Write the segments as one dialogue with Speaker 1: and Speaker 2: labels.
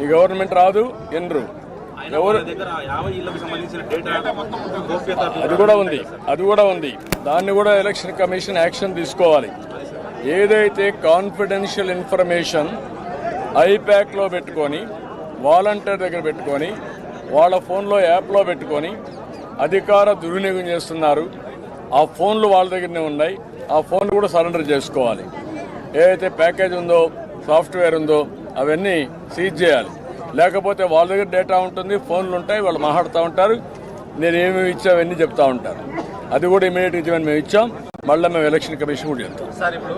Speaker 1: ఈ గవర్నమెంట్ రాదు ఎన్రు ఎవరు అది కూడా ఉంది దాన్ని కూడా ఎలక్షన్ కమిషన్ యాక్షన్ తీసుకోవాలి. ఏదైతే కాన్ఫిడెన్షియల్ ఇన్ఫర్మేషన్ ఐప్యాక్లో పెట్టుకొని వాలంటీర్ దగ్గర పెట్టుకొని వాళ్ళ ఫోన్లో యాప్లో పెట్టుకొని అధికార దుర్వినియోగం చేస్తున్నారు. ఆ ఫోన్లు వాళ్ళ దగ్గరనే ఉన్నాయి. ఆ ఫోన్ కూడా సరెండర్ చేసుకోవాలి. ఏదైతే ప్యాకేజ్ ఉందో సాఫ్ట్వేర్ ఉందో అవన్నీ సీజ్ చేయాలి. లేకపోతే వాళ్ళ దగ్గర డేటా ఉంటుంది, ఫోన్లు ఉంటాయి, వాళ్ళు మాట్లాడుతూ ఉంటారు, నేను ఏమేమి ఇచ్చా అవన్నీ చెప్తా ఉంటారు. అది కూడా ఇమీడియట్గా ఇచ్చామని మేము ఇచ్చాం. మళ్ళీ మేము ఎలక్షన్ కమిషన్ కూడా చెప్తాం.
Speaker 2: సార్ ఇప్పుడు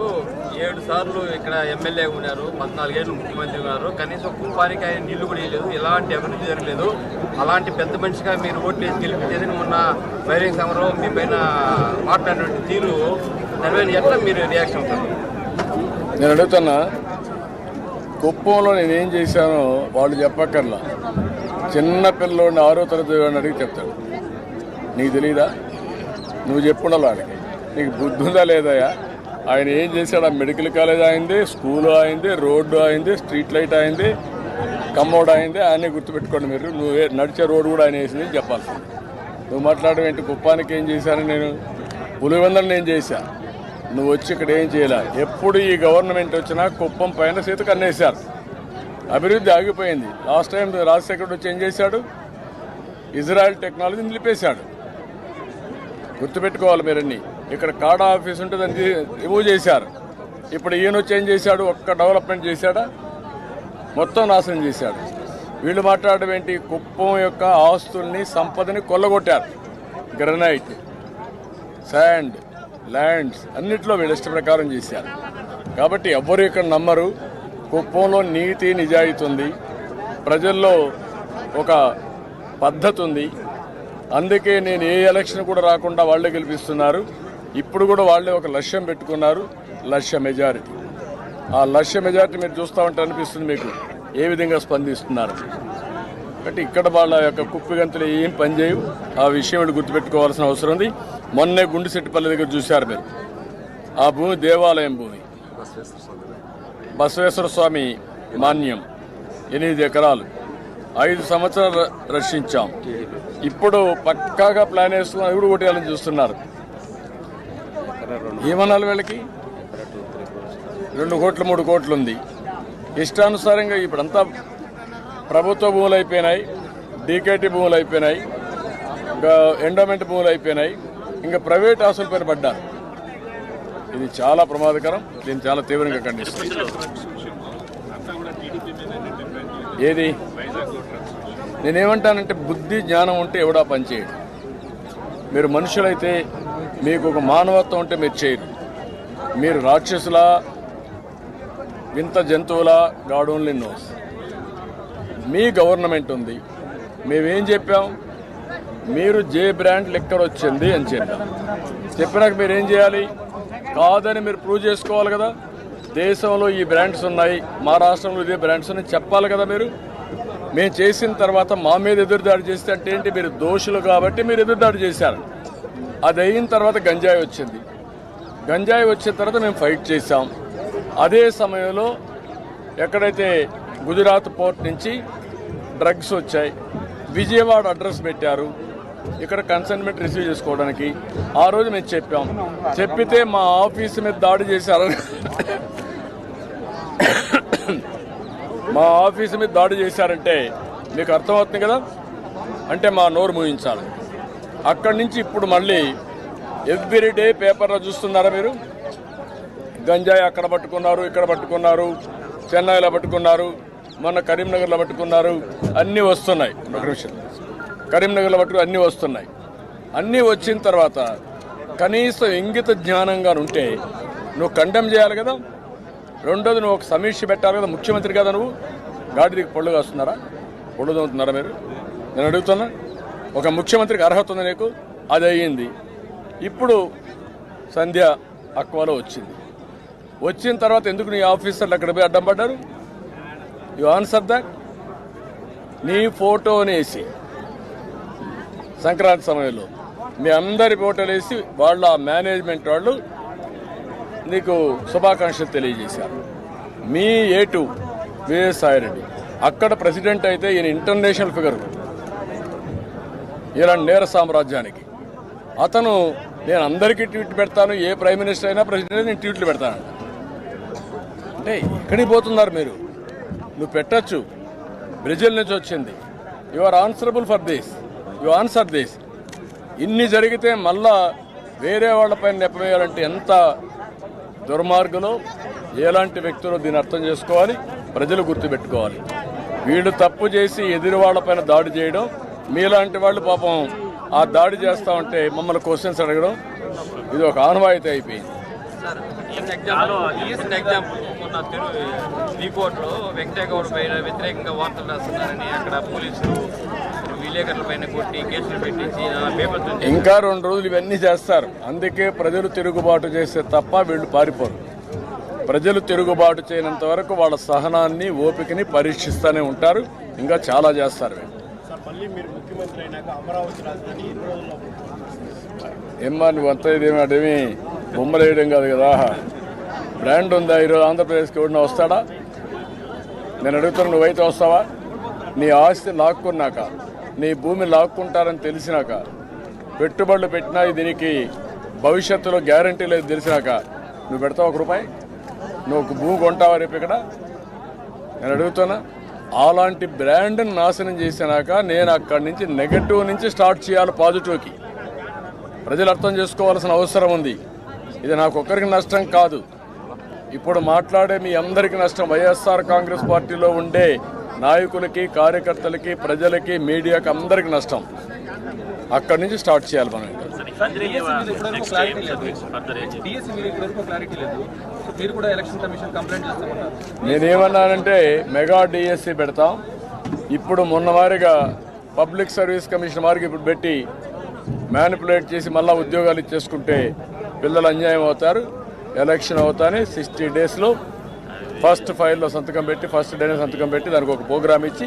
Speaker 2: 7 సార్లు ఇక్కడ ఎమ్మెల్యే ఉన్నారు, 14 ఏళ్ళు ముఖ్యమంత్రి ఉన్నారు, కనీసం కుప్పానికి ఆయన నీళ్లు కూడా వేయలేదు, ఎలాంటి అభివృద్ధి జరగలేదు. అలాంటి పెద్ద మనిషిగా మీరు ఓట్లు వేసి గెలిపించేది మొన్న బహిరంగ సమరం మీ పైన మాట్లాడినటువంటి తీరు దాని ఎట్లా మీరు రియాక్షన్ అవుతారు?
Speaker 1: నేను అడుగుతున్నా, కుప్పంలో నేనేం చేశానో వాళ్ళు చెప్పక్కర్లా. చిన్న పిల్లోడిని 6వ తరగతి అని అడిగి చెప్తాడు. నీకు తెలీదా? నువ్వు చెప్పుండాలి వాడికి. నీకు బుద్ధి ఉందా లేదయా? ఆయన ఏం చేశాడు? ఆ మెడికల్ కాలేజ్ అయింది, స్కూలు అయింది, రోడ్డు అయింది, స్ట్రీట్ లైట్ అయింది, కమ్మోడ్ అయింది, ఆయనే గుర్తుపెట్టుకోండి. మీరు నువ్వు నడిచే రోడ్డు కూడా ఆయన వేసింది చెప్పాల్సింది. నువ్వు మాట్లాడడం ఏంటి? కుప్పానికి ఏం చేశాను నేను? పులివెందులు నేను చేశా, నువ్వు వచ్చి ఇక్కడ ఏం చేయాల? ఎప్పుడు ఈ గవర్నమెంట్ వచ్చినా కుప్పం పైన సీత కన్నేశారు. అభివృద్ధి ఆగిపోయింది. లాస్ట్ టైం రాజశేఖర్ వచ్చి ఏం చేశాడు? ఇజ్రాయెల్ టెక్నాలజీ నిలిపేశాడు. గుర్తుపెట్టుకోవాలి మీరన్నీ. ఇక్కడ కాడా ఆఫీస్ ఉంటే దాన్ని రిమూవ్ చేశారు. ఇప్పుడు ఈయన వచ్చి ఏం చేశాడు? ఒక్క డెవలప్మెంట్ చేశాడా? మొత్తం నాశనం చేశాడు. వీళ్ళు మాట్లాడడం ఏంటి? కుప్పం యొక్క ఆస్తుల్ని, సంపదని కొల్లగొట్టారు. గ్రనైట్, శాండ్, ల్యాండ్స్ అన్నిట్లో వీళ్ళు ఇష్ట ప్రకారం చేశారు. కాబట్టి ఎవ్వరు ఇక్కడ నమ్మరు. కుప్పంలో నీతి నిజాయితీ ఉంది, ప్రజల్లో ఒక పద్ధతి ఉంది. అందుకే నేను ఏ ఎలక్షన్ కూడా రాకుండా వాళ్ళే గెలిపిస్తున్నారు. ఇప్పుడు కూడా వాళ్ళే ఒక లక్ష్యం పెట్టుకున్నారు, లక్ష్య మెజారిటీ. ఆ లక్ష్య మెజారిటీ మీరు చూస్తూ ఉంటే అనిపిస్తుంది మీకు ఏ విధంగా స్పందిస్తున్నారు. కాబట్టి ఇక్కడ వాళ్ళ యొక్క కుప్పిగంతులు ఏం పనిచేయవు. ఆ విషయం వీళ్ళు గుర్తుపెట్టుకోవాల్సిన అవసరం ఉంది. మొన్నే గుండిశెట్టిపల్లి దగ్గర చూశారు మీరు. ఆ భూమి దేవాలయం భూమి, బసవేశ్వర స్వామి మాన్యం, 8 ఎకరాలు, 5 సంవత్సరాలు రక్షించాం. ఇప్పుడు పక్కాగా ప్లాన్ వేసుకుని అది కూడా కొట్టేయాలని చూస్తున్నారు. ఏమనాలి వీళ్ళకి? 2 కోట్లు 3 కోట్లు ఉంది. ఇష్టానుసారంగా ఇప్పుడంతా ప్రభుత్వ భూములు అయిపోయినాయి, డీకేటీ భూములు అయిపోయినాయి, ఇంకా ఎండోమెంట్ భూములు అయిపోయినాయి, ఇంకా ప్రైవేట్ ఆస్తుల పైన పడ్డారు. ఇది చాలా ప్రమాదకరం. దీన్ని చాలా తీవ్రంగా ఖండిస్తుంది. ఏది నేనేమంటానంటే, బుద్ధి జ్ఞానం ఉంటే ఎవడా పనిచేయడు. మీరు మనుషులైతే మీకు ఒక మానవత్వం ఉంటే మీరు చేయరు. మీరు రాక్షసులా, వింత జంతువులా? God only knows. మీ గవర్నమెంట్ ఉంది, మేమేం చెప్పాం? మీరు జే బ్రాండ్ లిక్కర్ వచ్చింది అని చెప్పినాక మీరు ఏం చేయాలి? కాదని మీరు ప్రూవ్ చేసుకోవాలి కదా. దేశంలో ఈ బ్రాండ్స్ ఉన్నాయి, మా రాష్ట్రంలో ఇదే బ్రాండ్స్ ఉన్నాయి చెప్పాలి కదా మీరు. మేము చేసిన తర్వాత మా మీద ఎదురుదాడి చేస్తే అంటే ఏంటి? మీరు దోషులు కాబట్టి మీరు ఎదురుదాడి చేశారు. అది అయిన తర్వాత గంజాయి వచ్చింది. గంజాయి వచ్చిన తర్వాత మేము ఫైట్ చేశాం. అదే సమయంలో ఎక్కడైతే గుజరాత్ పోర్ట్ నుంచి డ్రగ్స్ వచ్చాయి, విజయవాడ అడ్రస్ పెట్టారు ఇక్కడ కన్సైన్మెంట్ రిసీవ్ చేసుకోవడానికి. ఆ రోజు మేము చెప్పాం. చెప్పితే మా ఆఫీసు మీద దాడి చేశారు. మా ఆఫీసు మీద దాడి చేశారంటే మీకు అర్థమవుతుంది కదా. అంటే మా నోరు మూయించాలి. అక్కడి నుంచి ఇప్పుడు మళ్ళీ ఎవ్రీడే పేపర్లో చూస్తున్నారా మీరు? గంజాయి అక్కడ పట్టుకున్నారు, ఇక్కడ పట్టుకున్నారు, చెన్నైలో పట్టుకున్నారు, మొన్న కరీంనగర్లో పట్టుకున్నారు, అన్నీ వస్తున్నాయి. ఒక నిమిషం, కరీంనగర్లో పట్టుకుని అన్నీ వస్తున్నాయి. అన్నీ వచ్చిన తర్వాత కనీసం ఇంగిత జ్ఞానంగా ఉంటే నువ్వు కండెమ్ చేయాలి కదా. రెండోది నువ్వు ఒక సమీక్ష పెట్టాలి కదా. ముఖ్యమంత్రి కదా నువ్వు. గాడికి పళ్ళు కాస్తున్నారా? పళ్ళు తోముతున్నారా మీరు? నేను అడుగుతున్నా. ఒక ముఖ్యమంత్రికి అర్హత ఉంది నీకు, అది అయ్యింది. ఇప్పుడు సంధ్య అక్వాలో వచ్చింది. వచ్చిన తర్వాత ఎందుకు నీ ఆఫీసర్లు అక్కడ పోయి అడ్డం పడ్డారు? You answer that. నీ ఫోటోని వేసి సంక్రాంతి సమయంలో మీ అందరి ఫోటోలు వేసి వాళ్ళ మేనేజ్మెంట్ వాళ్ళు నీకు శుభాకాంక్షలు తెలియజేశారు. మీ A2 విజయసాయిరెడ్డి అక్కడ ప్రెసిడెంట్ అయితే ఈయన ఇంటర్నేషనల్ ఫిగర్ ఇలాంటి నేర సామ్రాజ్యానికి. అతను నేను అందరికీ ట్వీట్ పెడతాను, ఏ ప్రైమ్ మినిస్టర్ అయినా ప్రెసిడెంట్ అయినా నేను ట్వీట్లు పెడతాను అంటే ఎక్కడికి పోతున్నారు మీరు? నువ్వు పెట్టచ్చు, బ్రెజిల్ నుంచి వచ్చింది, you are answerable for this, you answer this. ఇన్ని జరిగితే మళ్ళా వేరే వాళ్ళపైన నెప్పవేయాలంటే ఎంత దుర్మార్గులో, ఎలాంటి వ్యక్తులు దీన్ని అర్థం చేసుకోవాలి, ప్రజలు గుర్తుపెట్టుకోవాలి. వీళ్ళు తప్పు చేసి ఎదురు వాళ్ళపైన దాడి చేయడం, మీలాంటి వాళ్ళు పాపం ఆ దాడి చేస్తూ ఉంటే మమ్మల్ని క్వశ్చన్స్ అడగడం, ఇది ఒక ఆనవాయితీ అయిపోయింది.
Speaker 2: ఎగ్జాంపుల్ మొన్న శ్రీకోట్లో వెంకటేగౌడ పైన వ్యతిరేకంగా వార్తలు రాస్తున్నారని అక్కడ పోలీసులు విలేకరుల పైన కొట్టి కేసులు పెట్టించి పేపర్
Speaker 1: ఇంకా 2 రోజులు ఇవన్నీ చేస్తారు. అందుకే ప్రజలు తిరుగుబాటు చేస్తే తప్ప వీళ్ళు పారిపోరు. ప్రజలు తిరుగుబాటు చేయనంత వరకు వాళ్ళ సహనాన్ని, ఓపికని పరీక్షిస్తూనే ఉంటారు. ఇంకా చాలా చేస్తారు. ఏమ్మా నువ్వంతా ఇదేమి బొమ్మలు వేయడం కాదు కదా, బ్రాండ్ ఉందా? ఈరోజు ఆంధ్రప్రదేశ్కి ఎవరిన వస్తాడా? నేను అడుగుతాను, నువ్వైతే వస్తావా? నీ ఆస్తి లాక్కున్నాక, నీ భూమి లాక్కుంటారని తెలిసినాక, పెట్టుబడులు పెట్టినా దీనికి భవిష్యత్తులో గ్యారంటీ లేదు తెలిసినాక నువ్వు పెడతావు 1 రూపాయి? నువ్వు భూమి కొంటావా రేపు ఇక్కడ? నేను అడుగుతున్నా. అలాంటి బ్రాండ్ని నాశనం చేసినాక నేను అక్కడి నుంచి నెగటివ్ నుంచి స్టార్ట్ చేయాలి పాజిటివ్కి. ప్రజలు అర్థం చేసుకోవాల్సిన అవసరం ఉంది. ఇది నాకు ఒక్కరికి నష్టం కాదు, ఇప్పుడు మాట్లాడే మీ అందరికీ నష్టం. వైఎస్ఆర్ కాంగ్రెస్ పార్టీలో ఉండే నాయకులకి, కార్యకర్తలకి, ప్రజలకి, మీడియాకి అందరికీ నష్టం. అక్కడి నుంచి స్టార్ట్ చేయాలి మనం. నేనేమన్నానంటే మెగా డిఎస్సి పెడతాం. ఇప్పుడు మొన్న వారిగా పబ్లిక్ సర్వీస్ కమిషన్ వారికి ఇప్పుడు పెట్టి మ్యానిపులేట్ చేసి మళ్ళీ ఉద్యోగాలు ఇచ్చేసుకుంటే పిల్లలు అన్యాయం అవుతారు. ఎలక్షన్ అవుతానే 60 డేస్లో ఫస్ట్ ఫైల్లో సంతకం పెట్టి, ఫస్ట్ డేనే సంతకం పెట్టి దానికి ఒక ప్రోగ్రామ్ ఇచ్చి